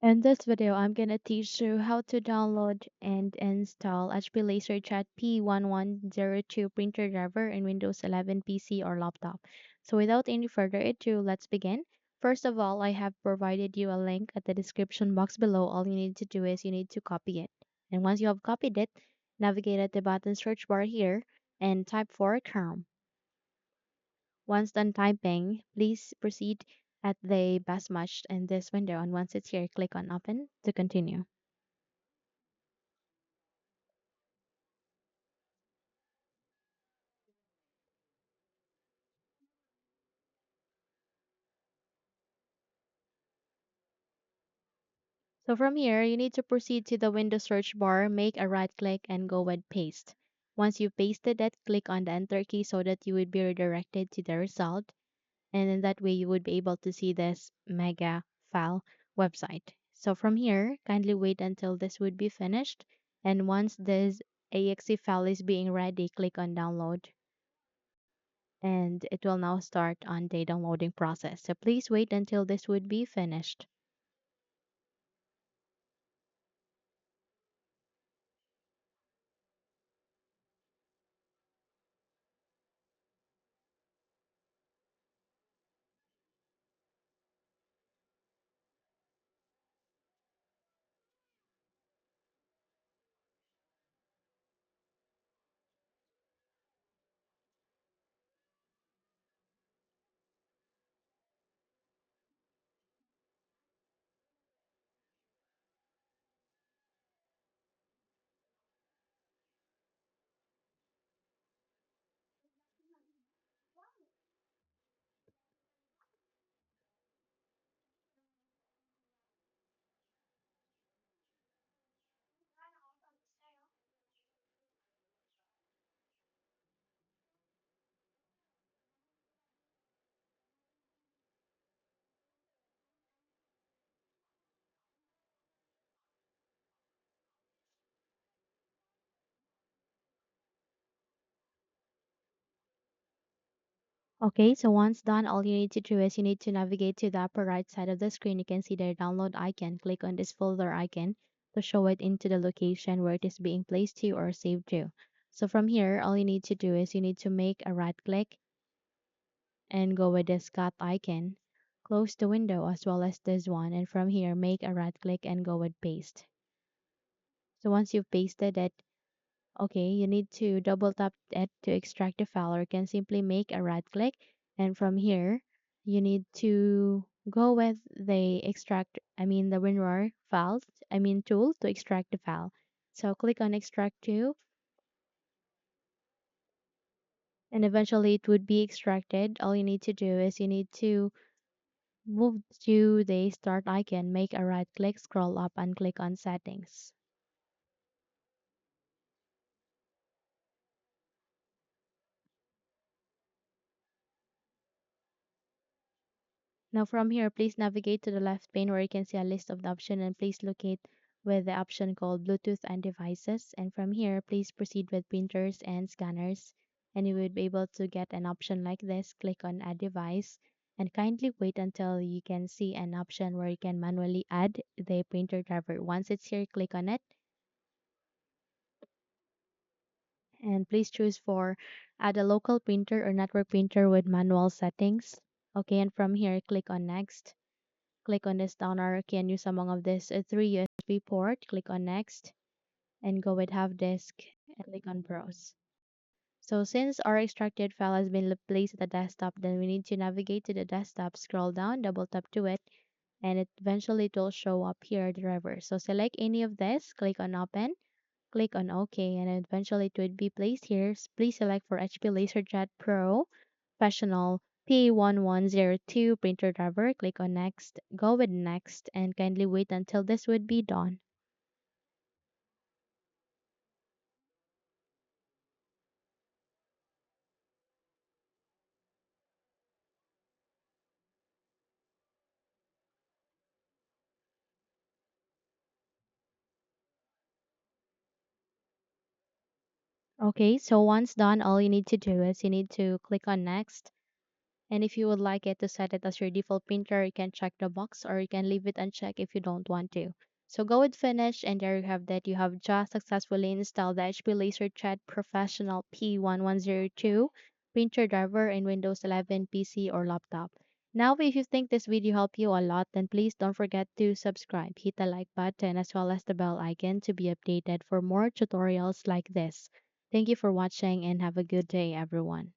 In this video, I'm gonna teach you how to download and install HP LaserJet P1102 printer driver in Windows 11 PC or laptop. So without any further ado, let's begin. First of all, I have provided you a link at the description box below. All you need to do is you need to copy it. And once you have copied it, navigate at the button search bar here and type for Chrome. Once done typing, please proceed at the best match in this window, and once it's here, click on Open to continue. So from here, you need to proceed to the window search bar, make a right click, and go with Paste. Once you've pasted it, click on the Enter key so that you would be redirected to the result, and in that way, you would be able to see this mega file website. So from here, kindly wait until this would be finished, and once this exe file is being ready, click on Download, and it will now start on the downloading process. So please wait until this would be finished. Okay, so once done, all you need to do is you need to navigate to the upper right side of the screen. You can see the download icon. Click on this folder icon to show it into the location where it is being placed to or saved to. So from here, all you need to do is you need to make a right click and go with this cut icon. Close the window as well as this one. And from here, make a right click and go with paste. So once you've pasted it, okay, you need to double tap it to extract the file, or you can simply make a right click, and from here you need to go with the the WinRAR files, tool to extract the file. So click on extract to, and eventually it would be extracted. All you need to do is you need to move to the start icon, make a right click, scroll up and click on settings. Now from here, please navigate to the left pane where you can see a list of the options, and please locate with the option called Bluetooth and devices. And from here, please proceed with printers and scanners. And you would be able to get an option like this. Click on add device and kindly wait until you can see an option where you can manually add the printer driver. Once it's here, click on it and please choose for add a local printer or network printer with manual settings. Okay, and from here, click on next. Click on this down arrow key and use among of this three USB port. Click on next and go with have disk and click on browse. So since our extracted file has been placed at the desktop, then we need to navigate to the desktop, scroll down, double tap to it, and eventually it will show up here the driver. So select any of this, click on open, click on OK, and eventually it would be placed here. Please select for HP LaserJet Professional P1102 printer driver. Click on next, go with next, and kindly wait until this would be done. Okay, so once done, all you need to do is you need to click on next And if you would like it to set it as your default printer, you can check the box or you can leave it unchecked if you don't want to. So go with finish, and there you have that. You have just successfully installed the HP LaserJet Professional P1102 printer driver in Windows 11 PC or laptop. Now, if you think this video helped you a lot, then please don't forget to subscribe, hit the like button as well as the bell icon to be updated for more tutorials like this. Thank you for watching and have a good day, everyone.